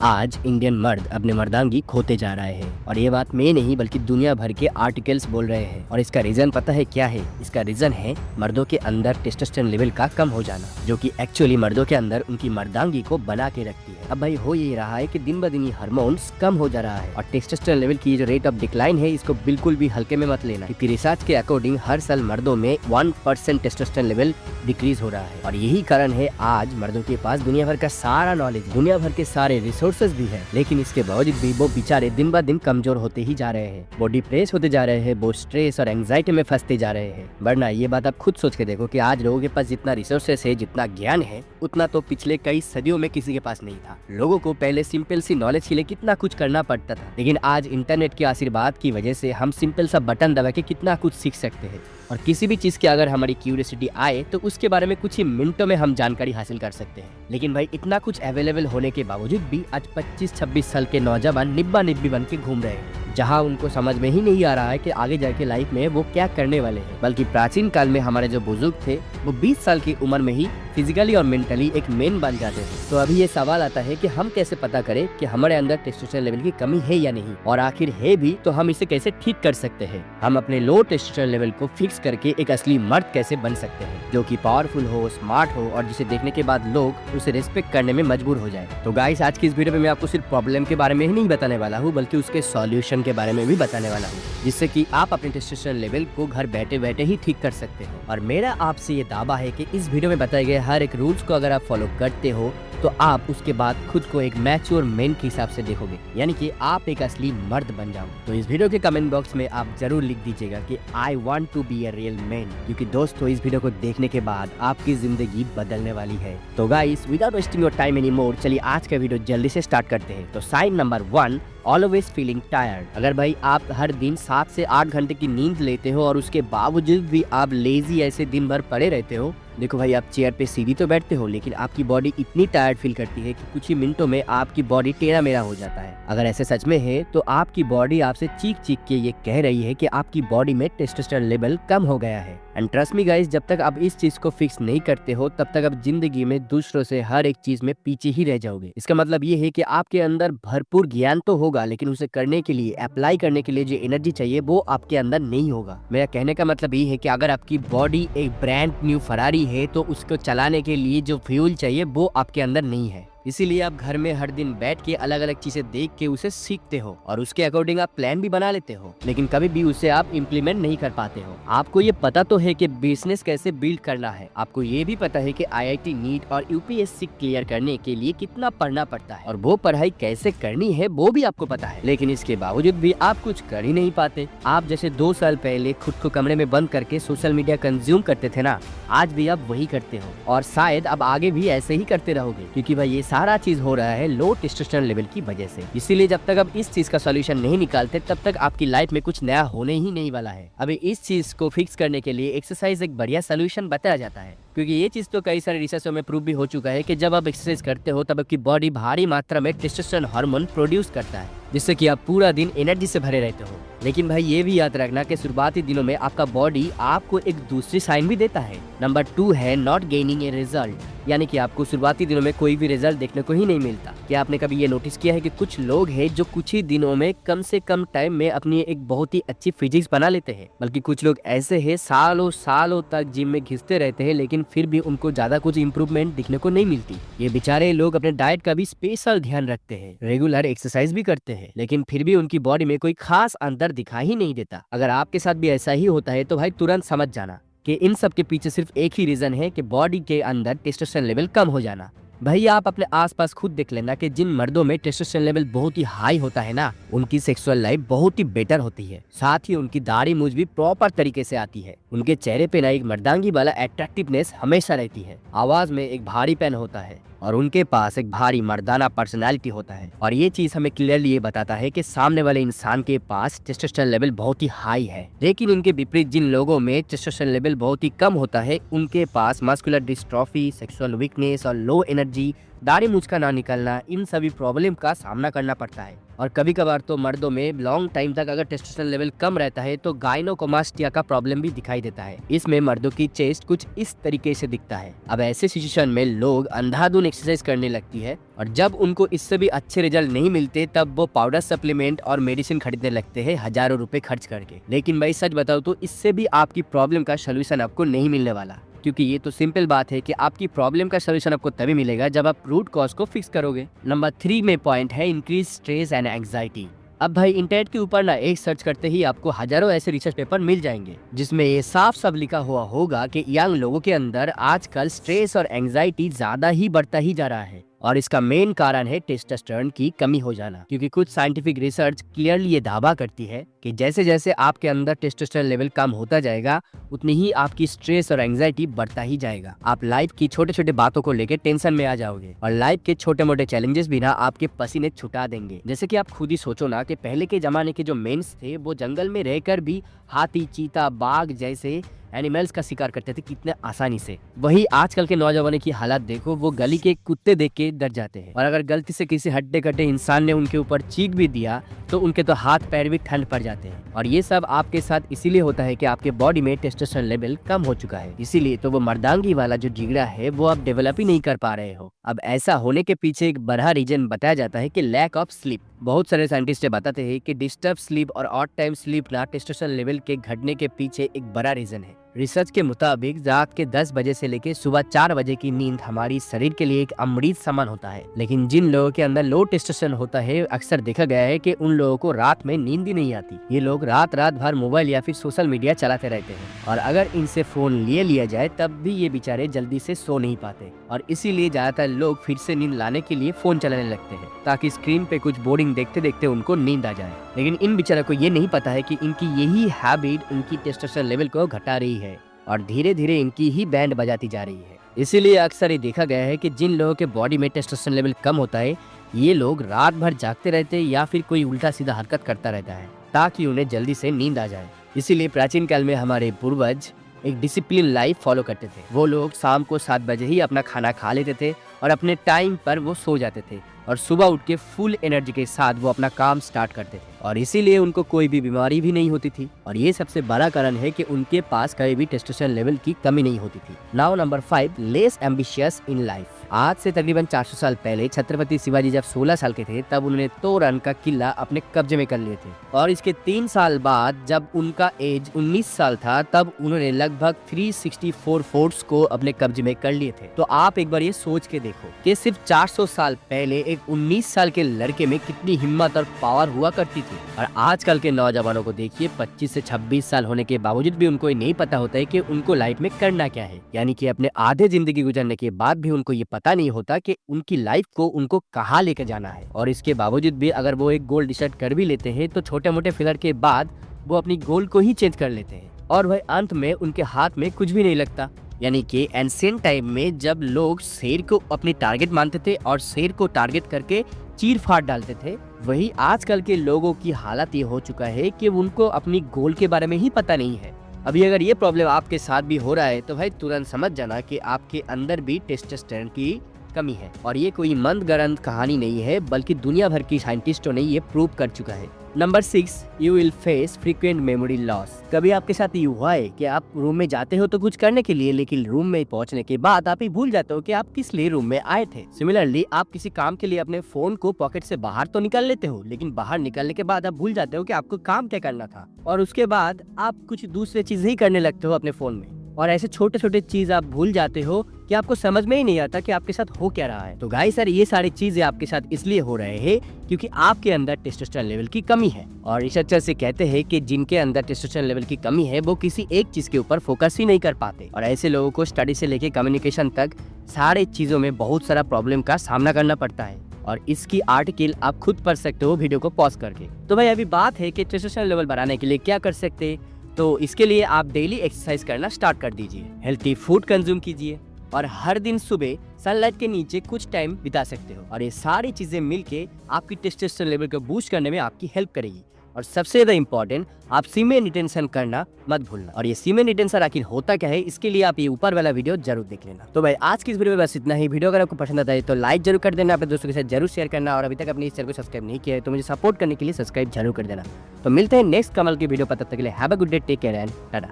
आज इंडियन मर्द अपने मर्दांगी खोते जा रहे हैं और ये बात मैं नहीं बल्कि दुनिया भर के आर्टिकल्स बोल रहे हैं। और इसका रीजन पता है क्या है? इसका रीजन है मर्दों के अंदर टेस्टोस्टेरोन लेवल का कम हो जाना, जो कि एक्चुअली मर्दों के अंदर उनकी मर्दांगी को बना के रखती है। अब भाई हो ये रहा है कि दिन ब दिन ये हार्मोन्स कम हो जा रहा है और टेस्टोस्टेरोन लेवल की जो रेट ऑफ डिक्लाइन है इसको बिल्कुल भी हल्के में मत लेना, क्योंकि रिसर्च के अकॉर्डिंग हर साल मर्दों में 1% टेस्टोस्टेरोन लेवल डिक्रीज हो रहा है। और यही कारण है आज मर्दों के पास दुनिया भर का सारा नॉलेज, दुनिया भर के सारे रिसोर्सेज भी है, लेकिन इसके बावजूद भी वो बेचारे दिन ब दिन कमजोर होते ही जा रहे हैं, वो डिप्रेस होते जा रहे हैं, वो स्ट्रेस और एंजाइटी में फंसते जा रहे हैं। वरना ये बात आप खुद सोच के देखो कि आज लोगों के पास जितना रिसोर्सेस है, जितना ज्ञान है, उतना तो पिछले कई सदियों में किसी के पास नहीं था। लोगों को पहले सिंपल सी नॉलेज के लिए कितना कुछ करना पड़ता था, लेकिन आज इंटरनेट के आशीर्वाद की वजह से हम सिंपल सा बटन दबा के कितना कुछ सीख सकते हैं। और किसी भी चीज की अगर हमारी क्यूरियोसिटी आए तो उसके बारे में कुछ ही मिनटों में हम जानकारी हासिल कर सकते हैं। लेकिन भाई इतना कुछ अवेलेबल होने के बावजूद भी आज 25-26 साल के नौजवान निब्बा निब्बी बन के घूम रहे हैं, जहां उनको समझ में ही नहीं आ रहा है कि आगे जाके लाइफ में वो क्या करने वाले हैं। बल्कि प्राचीन काल में हमारे जो बुजुर्ग थे वो 20 साल की उम्र में ही फिजिकली और मेंटली एक मेन बन जाते थे। तो अभी ये सवाल आता है कि हम कैसे पता करें कि हमारे अंदर टेस्टोस्टेरोन लेवल की कमी है या नहीं, और आखिर है भी तो हम इसे कैसे ठीक कर सकते हैं। हम अपने लो टेस्टोस्टेरोन लेवल को फिक्स करके एक असली मर्द कैसे बन सकते हैं, जो कि पावरफुल हो, स्मार्ट हो और जिसे देखने के बाद लोग उसे रिस्पेक्ट करने में मजबूर हो जाए। तो गाइस, आज की इस वीडियो में मैं आपको सिर्फ प्रॉब्लम के बारे में ही नहीं बताने वाला हूँ, बल्कि उसके सॉल्यूशन के बारे में भी बताने वाला हूँ, जिससे कि आप अपने टेस्टोस्टेरोन लेवल को घर बैठे बैठे ही ठीक कर सकते हो। और मेरा आपसे ये दावा है कि इस वीडियो में बताए गए हर एक रूल्स को अगर आप फॉलो करते हो तो आप उसके बाद खुद को एक मैच्योर मैन के हिसाब से देखोगे, यानी कि आप एक असली मर्द बन जाओगे। तो इस वीडियो के कमेंट बॉक्स में आप जरूर लिख दीजिएगा कि I want to be a real man, क्योंकि दोस्तों इस वीडियो को देखने के बाद आपकी जिंदगी बदलने वाली है। तो guys, without wasting your time any more, चलिए आज का वीडियो जल्दी से स्टार्ट करते हैं। तो sign number 1, always feeling tired. अगर भाई आप हर दिन 7 से 8 घंटे की नींद लेते हो और उसके बावजूद भी आप लेजी ऐसे दिन भर पड़े रहते हो, देखो भाई, आप चेयर पे सीधी तो बैठते हो, लेकिन आपकी बॉडी इतनी टायर्ड फील करती है कि कुछ ही मिनटों में आपकी बॉडी टेढ़ा मेढ़ा हो जाता है। अगर ऐसे सच में है तो आपकी बॉडी आपसे चीख चीख के ये कह रही है कि आपकी बॉडी में टेस्टोस्टेरोन लेवल कम हो गया है। एंड ट्रस्ट मी गाइस, जब तक आप इस चीज को फिक्स नहीं करते हो तब तक आप जिंदगी में दूसरों से हर एक चीज में पीछे ही रह जाओगे। इसका मतलब ये है कि आपके अंदर भरपूर ज्ञान तो होगा, लेकिन उसे करने के लिए, अप्लाई करने के लिए जो एनर्जी चाहिए वो आपके अंदर नहीं होगा। मेरा कहने का मतलब ये है कि अगर आपकी बॉडी एक ब्रांड न्यू फरारी है तो उसको चलाने के लिए जो फ्यूल चाहिए वो आपके अंदर नहीं है। इसीलिए आप घर में हर दिन बैठ के अलग अलग चीजें देख के उसे सीखते हो और उसके अकॉर्डिंग आप प्लान भी बना लेते हो, लेकिन कभी भी उसे आप इम्प्लीमेंट नहीं कर पाते हो। आपको ये पता तो है कि बिजनेस कैसे बिल्ड करना है, आपको ये भी पता है कि IIT नीट और UPSC क्लियर करने के लिए कितना पढ़ना पड़ता है और वो पढ़ाई कैसे करनी है वो भी आपको पता है, लेकिन इसके बावजूद भी आप कुछ कर ही नहीं पाते। आप जैसे 2 साल पहले खुद को कमरे में बंद करके सोशल मीडिया कंज्यूम करते थे ना, आज भी आप वही करते हो और शायद अब आगे भी ऐसे ही करते रहोगे, क्योंकि भाई ये सारा चीज हो रहा है लो टेस्टोस्टेरोन लेवल की वजह से। इसीलिए जब तक आप इस चीज का सॉल्यूशन नहीं निकालते तब तक आपकी लाइफ में कुछ नया होने ही नहीं वाला है। अभी इस चीज को फिक्स करने के लिए एक्सरसाइज एक बढ़िया सॉल्यूशन बताया जाता है, क्योंकि ये चीज तो कई सारे रिसर्चों में प्रूव भी हो चुका है कि जब आप एक्सरसाइज करते हो तब आपकी बॉडी भारी मात्रा में टेस्टोस्टेरोन हार्मोन प्रोड्यूस करता है, जिससे कि आप पूरा दिन एनर्जी से भरे रहते हो। लेकिन भाई ये भी याद रखना कि शुरुआती दिनों में आपका बॉडी आपको एक दूसरी साइन भी देता है। नंबर 2 है नॉट गेनिंग ए रिजल्ट, यानी कि आपको शुरुआती दिनों में कोई भी रिजल्ट देखने को ही नहीं मिलता। क्या आपने कभी ये नोटिस किया है कि कुछ लोग हैं जो कुछ ही दिनों में कम से कम टाइम में अपनी एक बहुत ही अच्छी फिजिक्स बना लेते हैं, बल्कि कुछ लोग ऐसे हैं सालों सालों तक जिम में घिसते रहते हैं लेकिन फिर भी उनको ज्यादा कुछ इंप्रूवमेंट दिखने को नहीं मिलती। ये बेचारे लोग अपने डाइट का भी स्पेशल ध्यान रखते हैं, रेगुलर एक्सरसाइज भी करते हैं, लेकिन फिर भी उनकी बॉडी में कोई खास अंतर दिखाई ही नहीं देता। अगर आपके साथ भी ऐसा ही होता है तो भाई तुरंत समझ जाना कि इन सब के पीछे सिर्फ एक ही रीजन है कि बॉडी के अंदर टेस्टोस्टेरोन लेवल कम हो जाना। भाई आप अपने आसपास खुद देख लेना कि जिन मर्दों में टेस्टोस्टेरोन लेवल बहुत ही हाई होता है ना, उनकी सेक्सुअल लाइफ बहुत ही बेटर होती है, साथ ही उनकी दाढ़ी मूंछ भी प्रॉपर तरीके से आती है, उनके चेहरे पे ना एक मर्दांगी वाला अट्रैक्टिवनेस हमेशा रहती है, आवाज में एक भारीपन होता है और उनके पास एक भारी मर्दाना पर्सनालिटी होता है। और ये चीज हमें क्लियरली ये बताता है कि सामने वाले इंसान के पास टेस्टोस्टेरोन लेवल बहुत ही हाई है। लेकिन उनके विपरीत जिन लोगों में टेस्टोस्टेरोन लेवल बहुत ही कम होता है, उनके पास मस्कुलर डिस्ट्रॉफी, सेक्सुअल वीकनेस और लो एनर्जी दाढ़ी मूंछ का ना निकलना, इन सभी प्रॉब्लम का सामना करना पड़ता है। और कभी कभार तो मर्दों में लॉन्ग टाइम तक अगर टेस्टोस्टेरोन लेवल कम रहता है तो गायनोकोमास्टिया का प्रॉब्लम भी दिखाई देता है। इसमें मर्दों की चेस्ट कुछ इस तरीके से दिखता है। अब ऐसे सिचुएशन में लोग अंधाधुंध एक्सरसाइज करने लगती है और जब उनको इससे भी अच्छे रिजल्ट नहीं मिलते तब वो पाउडर, सप्लीमेंट और मेडिसिन खरीदने लगते हैं हजारों रुपए खर्च करके। लेकिन भाई सच बताओ तो इससे भी आपकी प्रॉब्लम का सोल्यूशन आपको नहीं मिलने वाला, क्योंकि ये तो सिंपल बात है कि आपकी प्रॉब्लम का सोल्यूशन आपको तभी मिलेगा जब आप रूट कॉज को फिक्स करोगे। नंबर 3 में पॉइंट है इंक्रीज स्ट्रेस एंड एंग्जाइटी। अब भाई इंटरनेट के ऊपर ना एक सर्च करते ही आपको हजारों ऐसे रिसर्च पेपर मिल जाएंगे जिसमें ये साफ साफ लिखा हुआ होगा कि यंग लोगों के अंदर आजकल स्ट्रेस और एंग्जाइटी ज्यादा ही बढ़ता ही जा रहा है और इसका मेन कारण है टेस्टोस्टेरोन की कमी हो जाना। क्योंकि कुछ साइंटिफिक रिसर्च क्लियरली ये दावा करती है कि जैसे जैसे आपके अंदर टेस्टोस्टेरोन लेवल कम होता जाएगा उतनी ही आपकी स्ट्रेस और एंग्जाइटी बढ़ता ही जाएगा। आप लाइफ की छोटे छोटे बातों को लेकर टेंशन में आ जाओगे और लाइफ के छोटे मोटे चैलेंजेस भी ना आपके पसीने छुटा देंगे। जैसे कि आप खुद ही सोचो ना कि पहले के जमाने के जो मेंस थे वो जंगल में रहकर भी हाथी, चीता, बाघ जैसे एनिमल्स का शिकार करते थे कितने आसानी से। वही आजकल के नौजवानों की हालत देखो, वो गली के कुत्ते देख के डर जाते हैं और अगर गलती से किसी हड्डे कट्टे इंसान ने उनके ऊपर चीख भी दिया तो उनके तो हाथ पैर भी ठंड पड़ जाते हैं। और ये सब आपके साथ इसीलिए होता है कि आपके बॉडी में टेस्टोस्टेरोन लेवल कम हो चुका है। इसीलिए तो वो मर्दांगी वाला जो जिगरा है वो आप डेवलप ही नहीं कर पा रहे हो। अब ऐसा होने के पीछे एक बड़ा रीजन बताया जाता है कि लैक ऑफ स्लीप। बहुत सारे साइंटिस्ट बताते हैं कि डिस्टर्ब स्लीप और ऑड टाइम स्लीप ना टेस्टोस्टेरोन लेवल के घटने के पीछे एक बड़ा रीजन है। रिसर्च के मुताबिक रात के 10 बजे से लेकर सुबह 4 बजे की नींद हमारी शरीर के लिए एक अमृत समान होता है। लेकिन जिन लोगों के अंदर लो टेस्टोस्टेरोन होता है अक्सर देखा गया है कि उन लोगों को रात में नींद ही नहीं आती। ये लोग रात भर मोबाइल या फिर सोशल मीडिया चलाते रहते हैं और अगर इनसे फोन लिया जाए तब भी ये बेचारे जल्दी से सो नहीं पाते और इसीलिए ज्यादातर लोग फिर से नींद लाने के लिए फोन चलाने लगते हैं ताकि स्क्रीन पे कुछ बोरिंग देखते देखते उनको नींद आ जाए। लेकिन इन बेचारों को ये नहीं पता है कि इनकी यही हैबिट इनकी टेस्टोस्टेरोन लेवल को घटा रही है और धीरे धीरे इनकी ही बैंड बजाती जा रही है। इसीलिए अक्सर ये देखा गया है कि जिन लोगों के बॉडी में टेस्टोस्टेरोन लेवल कम होता है ये लोग रात भर जागते रहते हैं या फिर कोई उल्टा सीधा हरकत करता रहता है ताकि उन्हें जल्दी से नींद आ जाए। इसीलिए प्राचीन काल में हमारे पूर्वज एक डिसिप्लिन लाइफ फॉलो करते थे। वो लोग शाम को 7 बजे ही अपना खाना खा लेते थे और अपने टाइम पर वो सो जाते थे और सुबह उठ के फुल एनर्जी के साथ वो अपना काम स्टार्ट करते थे और इसीलिए उनको कोई भी बीमारी भी नहीं होती थी और ये सबसे बड़ा कारण है कि उनके पास कभी भी टेस्टोस्टेरोन लेवल की कमी नहीं होती थी। Now number 5, less ambitious in life. आज से तकरीबन 400 साल पहले छत्रपति शिवाजी जब 16 साल के थे तब उन्होंने तोरण का किला अपने कब्जे में कर लिए थे और इसके 3 साल बाद जब उनका एज 19 साल था तब उन्होंने लगभग 364 फोर्ट्स को अपने कब्जे में कर लिए थे। तो आप एक बार ये सोच के देखो कि सिर्फ 400 साल पहले एक 19 साल के लड़के में कितनी हिम्मत और पावर हुआ करती थी और आजकल के नौजवानों को देखिए 25 से 26 साल होने के बावजूद भी उनको ये नहीं पता होता है कि उनको लाइफ में करना क्या है। यानी कि अपने आधे जिंदगी गुजरने के बाद भी उनको ये पता नहीं होता कि उनकी लाइफ को उनको कहाँ लेकर जाना है और इसके बावजूद भी अगर वो एक गोल डिसाइड कर भी लेते हैं तो छोटे मोटे फेलियर के बाद वो अपनी गोल को ही चेंज कर लेते हैं और वह अंत में उनके हाथ में कुछ भी नहीं लगता। यानी कि एंशिएंट टाइम में जब लोग शेर को अपनी टारगेट मानते थे और शेर को टारगेट करके चीर फाड़ डालते थे, वही आजकल के लोगों की हालत ये हो चुका है कि उनको अपनी गोल के बारे में ही पता नहीं है। अभी अगर ये प्रॉब्लम आपके साथ भी हो रहा है तो भाई तुरंत समझ जाना कि आपके अंदर भी टेस्टोस्टेरोन की कमी है और ये कोई मंदगरंद कहानी नहीं है बल्कि दुनिया भर की साइंटिस्टों ने ये प्रूव कर चुका है। Number 6, you will face frequent memory loss. कभी आपके साथ ये हुआ है कि आप रूम में जाते हो तो कुछ करने के लिए, लेकिन रूम में पहुंचने के बाद आप ही भूल जाते हो कि आप किस लिए रूम में आए थे। सिमिलरली आप किसी काम के लिए अपने फोन को पॉकेट से बाहर तो निकाल लेते हो, लेकिन बाहर निकलने के बाद आप भूल जाते हो कि आपको काम क्या करना था और उसके बाद आप कुछ दूसरे चीजें ही करने लगते हो अपने फोन में और ऐसे छोटे छोटे चीज आप भूल जाते हो कि आपको समझ में ही नहीं आता कि आपके साथ हो क्या रहा है। तो गाइस सर ये सारी चीजें आपके साथ इसलिए हो रहे हैं क्योंकि आपके अंदर टेस्टोस्टेरोन लेवल की कमी है और रिसर्चर से कहते हैं कि जिनके अंदर टेस्टोस्टेरोन लेवल की कमी है वो किसी एक चीज के ऊपर फोकस ही नहीं कर पाते और ऐसे लोगों को स्टडी से लेके कम्युनिकेशन तक सारे चीजों में बहुत सारा प्रॉब्लम का सामना करना पड़ता है और इसकी आर्टिकल आप खुद पढ़ सकते हो वीडियो को पॉज करके। तो भाई अभी बात है कि टेस्टोस्टेरोन लेवल बढ़ाने के लिए क्या कर सकते हैं। तो इसके लिए आप डेली एक्सरसाइज करना स्टार्ट कर दीजिए, हेल्थी फूड कंज्यूम कीजिए और हर दिन सुबह सनलाइट के नीचे कुछ टाइम बिता सकते हो और ये सारी चीजें मिलके आपकी टेस्टोस्टेरोन लेवल को बूस्ट करने में आपकी हेल्प करेगी। और सबसे ज्यादा इंपॉर्टेंट, आप सीमेन रिटेंशन करना मत भूलना। और ये सीमेन रिटेंशन आखिर होता क्या है, इसके लिए आप ये ऊपर वाला वीडियो जरूर देख लेना। तो भाई आज की इस वीडियो में बस इतना ही। वीडियो अगर आपको पसंद आता है तो लाइक जरूर कर देना, अपने दोस्तों के साथ जरूर शेयर करना, और अभी तक अपने इस चैनल को सब्सक्राइब नहीं किया है तो मुझे सपोर्ट करने के लिए सब्सक्राइब जरूर कर देना। तो मिलते हैं नेक्स्ट कमल की वीडियो पर, तब तक के लिए have a good day, take care and Tata.